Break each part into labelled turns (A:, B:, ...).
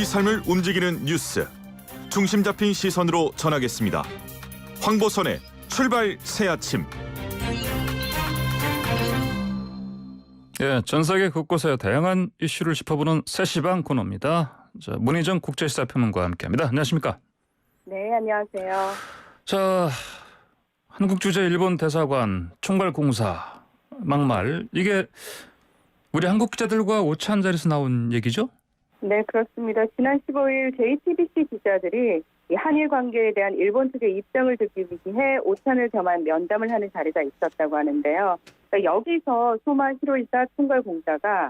A: 우리 삶을 움직이는 뉴스, 중심 잡힌 시선으로 전하겠습니다. 황보선의 출발 새아침.
B: 예, 전 세계 곳곳의 다양한 이슈를 짚어보는 세시방 코너입니다. 자, 문희정 국제시사평론가와 함께합니다. 안녕하십니까?
C: 네, 안녕하세요.
B: 자, 한국 주재 일본 대사관 총괄공사 막말, 이게 우리 한국 기자들과 오찬 자리에서 나온 얘기죠?
C: 네, 그렇습니다. 지난 15일 JTBC 기자들이 이 한일 관계에 대한 일본 측의 입장을 듣기 위해 오찬을 겸한 면담을 하는 자리가 있었다고 하는데요. 그러니까 여기서 소마 히로이사 총괄공사가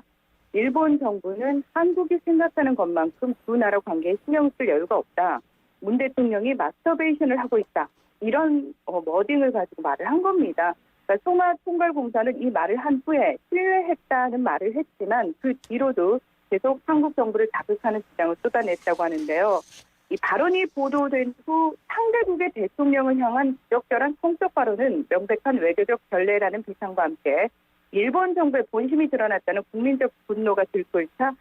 C: 일본 정부는 한국이 생각하는 것만큼 두 나라 관계에 신경 쓸 여유가 없다. 문 대통령이 마스터베이션을 하고 있다. 이런 워딩을 가지고 말을 한 겁니다. 그러니까 소마 총괄공사는 이 말을 한 후에 신뢰했다는 말을 했지만 그 뒤로도 계속 한국 정부를 자극하는 주장을 쏟아냈다고 하는데요. 이 발언이 보도된 후 상대국의 대통령을 향한 부적절한 성적 발언은 명백한 외교적 결례라는 비판과 함께 일본 정부의 본심이 드러났다는 국민적 분노가 들끓자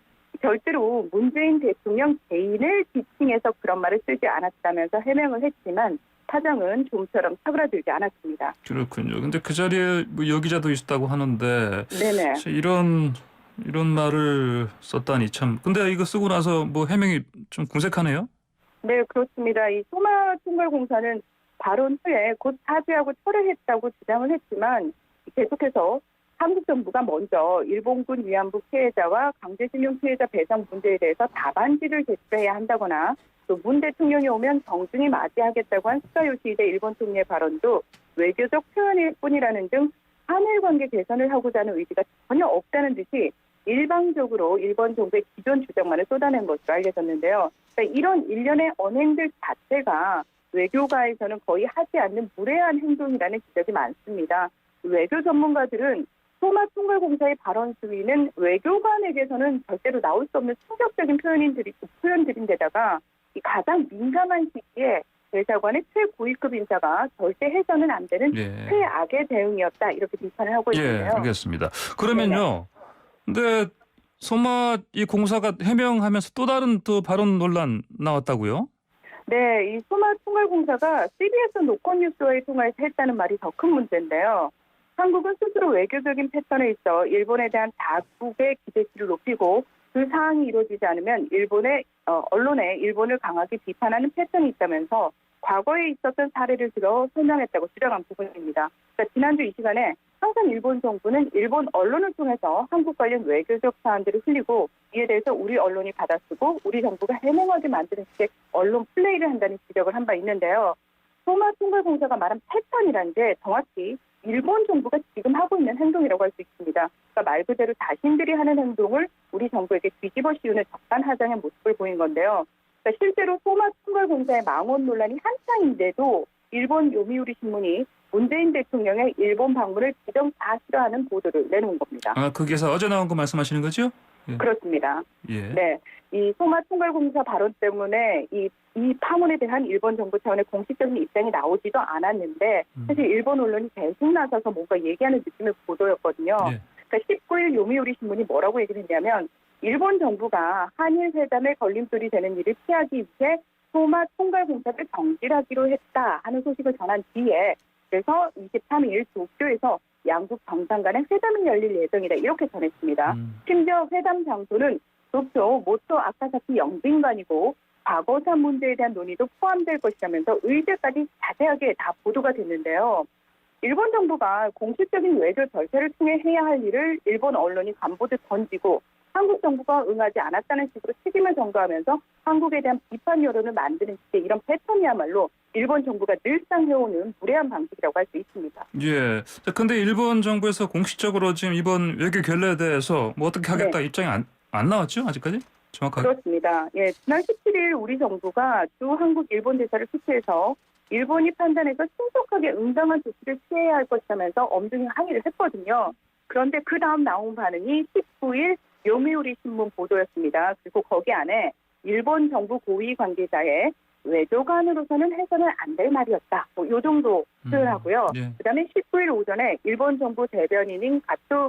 C: 절대로 문재인 대통령 개인을 지칭해서 그런 말을 쓰지 않았다면서 해명을 했지만 사정은 좀처럼 사그라들지 않았습니다.
B: 그렇군요. 근데 그 자리에 뭐 여기자도 있었다고 하는데
C: 네네.
B: 이런 말을 썼다니 참. 근데 이거 쓰고 나서 뭐 해명이 좀 궁색하네요.
C: 네, 그렇습니다. 이 소마 총괄공사는 발언 후에 곧 사죄하고 철회했다고 주장을 했지만 계속해서 한국 정부가 먼저 일본군 위안부 피해자와 강제징용 피해자 배상 문제에 대해서 답안지를 제출해야 한다거나 또 문 대통령이 오면 정중히 맞이하겠다고 한 스가 요시히데 일본 총리의 발언도 외교적 표현일 뿐이라는 등 한일 관계 개선을 하고자 하는 의지가 전혀 없다는 듯이 일방적으로 일본 정부의 기존 주장만을 쏟아낸 것으로 알려졌는데요. 그러니까 이런 일련의 언행들 자체가 외교가에서는 거의 하지 않는 무례한 행동이라는 지적이 많습니다. 외교 전문가들은 소마 총괄공사의 발언 수위는 외교관에게서는 절대로 나올 수 없는 충격적인 표현들인데다가 이 가장 민감한 시기에 대사관의 최고위급 인사가 절대 해서는 안 되는 최악의 대응이었다 이렇게 비판을 하고 있는데요.
B: 예, 알겠습니다. 그러면요. 근데 소마 이 공사가 해명하면서 또 다른 또 발언 논란 나왔다고요?
C: 네, 이 소마 총괄공사가 CBS 노컷뉴스와의 통화에서 했다는 말이 더 큰 문제인데요. 한국은 스스로 외교적인 패턴에 있어 일본에 대한 자국의 기대치를 높이고 그 사항이 이루어지지 않으면 일본의 언론에 일본을 강하게 비판하는 패턴이 있다면서 과거에 있었던 사례를 들어 설명했다고 주장한 부분입니다. 그러니까 지난주 이 시간에 항상 일본 정부는 일본 언론을 통해서 한국 관련 외교적 사안들을 흘리고 이에 대해서 우리 언론이 받아쓰고 우리 정부가 해명하게 만드는 식의 언론 플레이를 한다는 지적을 한 바 있는데요. 소마 총괄공사가 말한 패턴이라는 게 정확히 일본 정부가 지금 하고 있는 행동이라고 할 수 있습니다. 그러니까 말 그대로 자신들이 하는 행동을 우리 정부에게 뒤집어 씌우는 적반하장의 모습을 보인 건데요. 그러니까 실제로 소마 총괄공사의 망원 논란이 한창인데도 일본 요미우리 신문이 문재인 대통령의 일본 방문을 기정사실화하는 보도를 내놓은 겁니다.
B: 아, 그 기사 어제 나온 거 말씀하시는 거죠? 예.
C: 그렇습니다.
B: 예.
C: 네, 이 소마 총괄공사 발언 때문에 이 파문에 대한 일본 정부 차원의 공식적인 입장이 나오지도 않았는데 사실 일본 언론이 계속 나서서 뭔가 얘기하는 느낌의 보도였거든요.
B: 예.
C: 그러니까 19일 요미우리 신문이 뭐라고 얘기를 했냐면 일본 정부가 한일 회담의 걸림돌이 되는 일을 피하기 위해 소마 총괄공사를 정지하기로 했다 하는 소식을 전한 뒤에 그래서 23일 도쿄에서 양국 정상 간의 회담이 열릴 예정이다 이렇게 전했습니다. 심지어 회담 장소는 도쿄 모토 아카사키 영빈관이고 과거사 문제에 대한 논의도 포함될 것이라면서 의제까지 자세하게 다 보도가 됐는데요. 일본 정부가 공식적인 외교 절차를 통해 해야 할 일을 일본 언론이 간보듯 던지고 한국 정부가 응하지 않았다는 식으로 책임을 전가하면서 한국에 대한 비판 여론을 만드는 식의 이런 패턴이야말로 일본 정부가 늘상 해오는 무례한 방식이라고 할 수 있습니다.
B: 예. 근데 일본 정부에서 공식적으로 지금 이번 외교 결례에 대해서 뭐 어떻게 하겠다 입장이 안 나왔죠? 아직까지? 정확하게?
C: 그렇습니다. 예, 지난 17일 우리 정부가 주 한국 일본 대사를 투표해서 일본이 판단해서 신속하게 응당한 조치를 취해야 할 것이라면서 엄중히 항의를 했거든요. 그런데 그 다음 나온 반응이 19일 요미우리 신문 보도였습니다. 그리고 거기 안에 일본 정부 고위 관계자의 외교관으로서는 해서는 안 될 말이었다. 뭐 이 정도 표현하고요.
B: 예.
C: 그다음에 19일 오전에 일본 정부 대변인인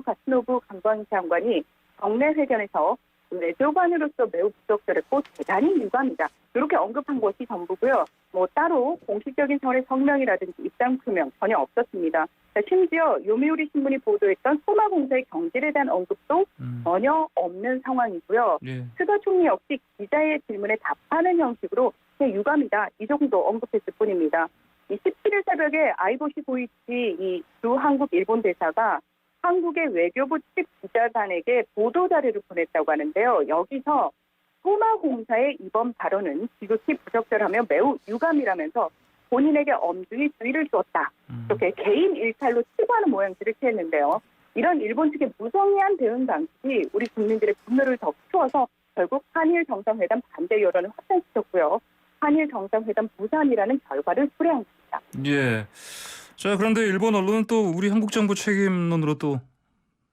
C: 가츠노부 관광 장관이 정례 회견에서 외교관으로서 매우 부적절했고 대단히 유감이다. 이렇게 언급한 것이 전부고요. 뭐 따로 공식적인 차원의 성명이라든지 입장 표명 전혀 없었습니다. 심지어 요미우리 신문이 보도했던 소마공사의 경질에 대한 언급도 전혀 없는 상황이고요.
B: 예.
C: 스가 총리 역시 기자의 질문에 답하는 형식으로 그냥 유감이다. 이 정도 언급했을 뿐입니다. 이 17일 새벽에 아이보시 고이치 이 주 한국 일본 대사가 한국의 외교부 측 기자단에게 보도 자료를 보냈다고 하는데요. 여기서 소마공사의 이번 발언은 지극히 부적절하며 매우 유감이라면서 본인에게 엄중히 주의를 주었다. 이렇게 개인 일탈로 치부하는 모양새를 취했는데요. 이런 일본 측의 무성의한 대응 방식이 우리 국민들의 분노를 더 키워서 결국 한일 정상회담 반대 여론을 확산시켰고요. 한일 정상회담 무산이라는 결과를 초래한 겁니다.
B: 예. 자, 그런데 일본 언론은 또 우리 한국 정부 책임론으로 또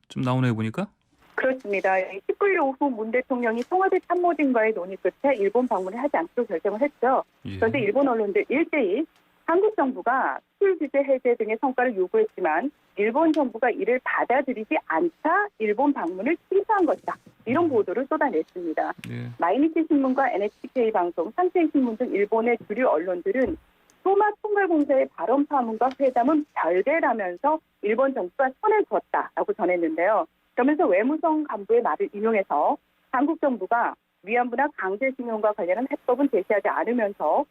B: 좀 나오네요, 보니까.
C: 그렇습니다. 19일 오후 문 대통령이 청와대 참모진과의 논의 끝에 일본 방문을 하지 않기로 결정을 했죠.
B: 예.
C: 그런데 일본 언론들 일제히 한국 정부가 수출 규제 해제 등의 성과를 요구했지만 일본 정부가 이를 받아들이지 않자 일본 방문을 취소한 것이다. 이런 보도를 쏟아냈습니다.
B: 예.
C: 마이니치 신문과 NHK 방송, 산케이 신문 등 일본의 주류 언론들은 소마 총괄공사의 발언 파문과 회담은 별개라면서 일본 정부가 손을 뒀다라고 전했는데요. 그러면서 외무성 간부의 말을 인용해서 한국 정부가 위안부나 강제징용과 관련한 해법은 제시하지 않으면서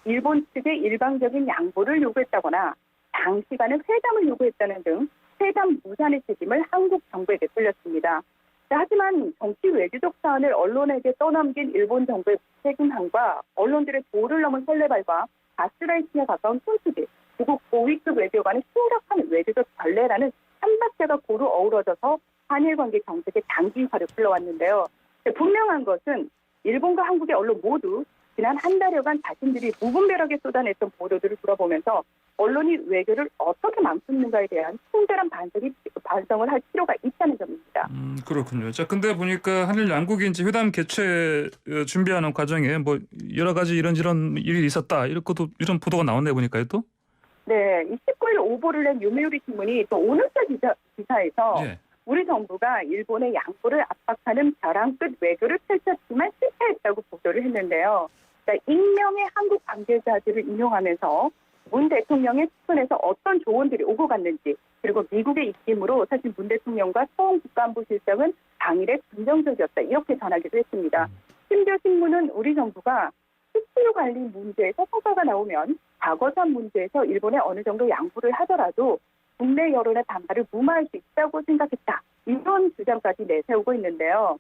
C: 일본 측의 일방적인 양보를 요구했다거나 장시간의 회담을 요구했다는 등 회담 무산의 책임을 한국 정부에게 돌렸습니다. 하지만 정치 외교적 사안을 언론에게 떠넘긴 일본 정부의 책임함과 언론들의 도를 넘은 설레발과 가스라이팅에 가까운 손수질, 그리고 고위급 외교관의 심각한 외교적 전례라는 삼박자가 고루 어우러져서 한일 관계 경색의 장기화를 불러왔는데요. 분명한 것은 일본과 한국의 언론 모두 지난 한 달여간 자신들이 무분별하게 쏟아냈던 보도들을 들어보면서 언론이 외교를 어떻게 망쳤는가에 대한 충분한 반성을 할 필요가 있다는 점입니다.
B: 그렇군요. 자, 근데 보니까 한일 양국이 이제 회담 개최 준비하는 과정에 뭐 여러 가지 이런저런 일이 있었다. 이런 보도가 나왔네 보니까요, 또.
C: 네, 19일 오보를 낸 요미우리 신문이 또 오늘자 기사에서
B: 예.
C: 우리 정부가 일본의 양보를 압박하는 벼랑 끝 외교를 펼쳤지만 실패했다고 보도를 했는데요. 그러니까 익명의 한국 관계자들을 인용하면서 문 대통령의 측근에서 어떤 조언들이 오고 갔는지, 그리고 미국의 입김으로 사실 문 대통령과 서훈 국가안보실장은 당일에 긍정적이었다, 이렇게 전하기도 했습니다. 심지어 신문은 우리 정부가 수출 관리 문제에서 성과가 나오면 과거산 문제에서 일본에 어느 정도 양보를 하더라도 국내 여론의 반발을 무마할 수 있다고 생각했다, 이런 주장까지 내세우고 있는데요.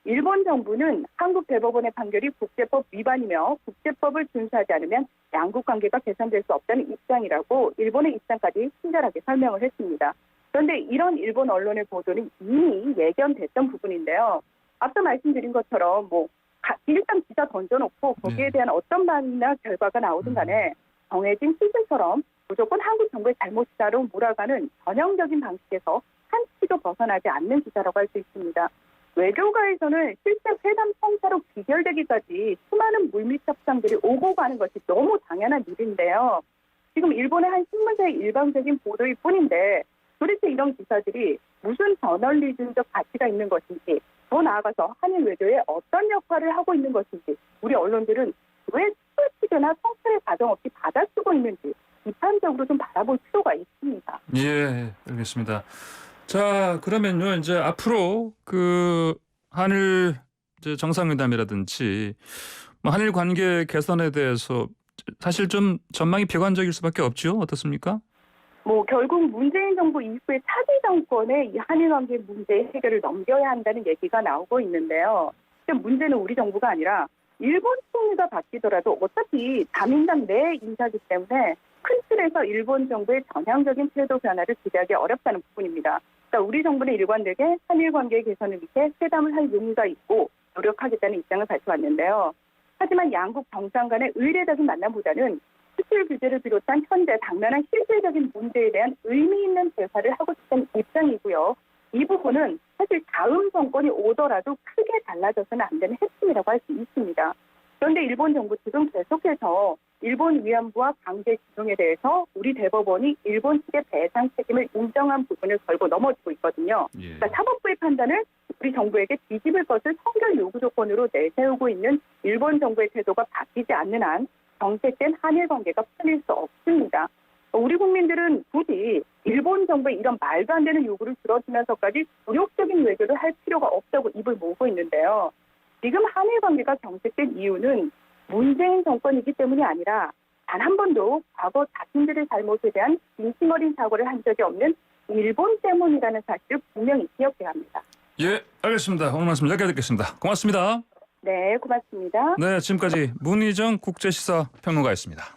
C: 일본 정부는 한국 대법원의 판결이 국제법 위반이며 국제법을 준수하지 않으면 양국 관계가 개선될 수 없다는 입장이라고 일본의 입장까지 친절하게 설명을 했습니다. 그런데 이런 일본 언론의 보도는 이미 예견됐던 부분인데요. 앞서 말씀드린 것처럼 일단 기사 던져놓고 거기에 대한 어떤 반응이나 결과가 나오든 간에 정해진 시즌처럼 무조건 한국 정부의 잘못이다로 몰아가는 전형적인 방식에서 한 치도 벗어나지 않는 기사라고 할 수 있습니다. 외교가에서는 실제 회담 성사로 귀결되기까지 수많은 물밑 협상들이 오고 가는 것이 너무 당연한 일인데요. 지금 일본의 한 신문사의 일방적인 보도일 뿐인데 도대체 이런 기사들이 무슨 저널리즘적 가치가 있는 것인지, 더 나아가서 한일 외교에 어떤 역할을 하고 있는 것인지, 우리 언론들은 왜 수출 취재나 성찰의 과정 없이 받아쓰고 있는지 비판적으로 좀 바라볼 필요가 있습니다.
B: 예, 알겠습니다. 자, 그러면요, 이제 앞으로 한일 이제 정상회담이라든지 한일 관계 개선에 대해서 사실 좀 전망이 비관적일 수밖에 없죠. 어떻습니까?
C: 결국 문재인 정부 이후에 차기 정권에 이 한일 관계 문제 해결을 넘겨야 한다는 얘기가 나오고 있는데요. 문제는 우리 정부가 아니라 일본 총리가 바뀌더라도 어차피 자민당 내 인사기 때문에 큰 틀에서 일본 정부의 전향적인 태도 변화를 기대하기 어렵다는 부분입니다. 그러니까 우리 정부는 일관되게 한일 관계 개선을 위해 회담을 할 용의가 있고 노력하겠다는 입장을 밝혀왔는데요. 하지만 양국 정상 간의 의례적인 만남보다는 수출 규제를 비롯한 현재 당면한 실질적인 문제에 대한 의미 있는 대화를 하고 싶다는 입장이고요. 이 부분은 사실 다음 정권이 오더라도 크게 달라져서는 안 되는 핵심이라고 할 수 있습니다. 그런데 일본 정부 측은 계속해서 일본 위안부와 강제 기송에 대해서 우리 대법원이 일본 측의 배상 책임을 인정한 부분을 걸고 넘어지고 있거든요.
B: 예.
C: 그러니까 사법부의 판단을 우리 정부에게 뒤집을 것을 선결 요구 조건으로 내세우고 있는 일본 정부의 태도가 바뀌지 않는 한 정책된 한일 관계가 풀릴 수 없습니다. 우리 국민들은 굳이 일본 정부의 이런 말도 안 되는 요구를 들어주면서까지 굴욕적인 외교를 할 필요가 없다고 입을 모으고 있는데요. 지금 한일 관계가 경색된 이유는 문재인 정권이기 때문이 아니라 단 한 번도 과거 자신들의 잘못에 대한 진심 어린 사과를 한 적이 없는 일본 때문이라는 사실을 분명히 기억해야 합니다.
B: 예, 알겠습니다. 오늘 말씀 여기까지 듣겠습니다. 고맙습니다.
C: 네, 고맙습니다.
B: 네, 지금까지 문희정 국제시사평론가였습니다.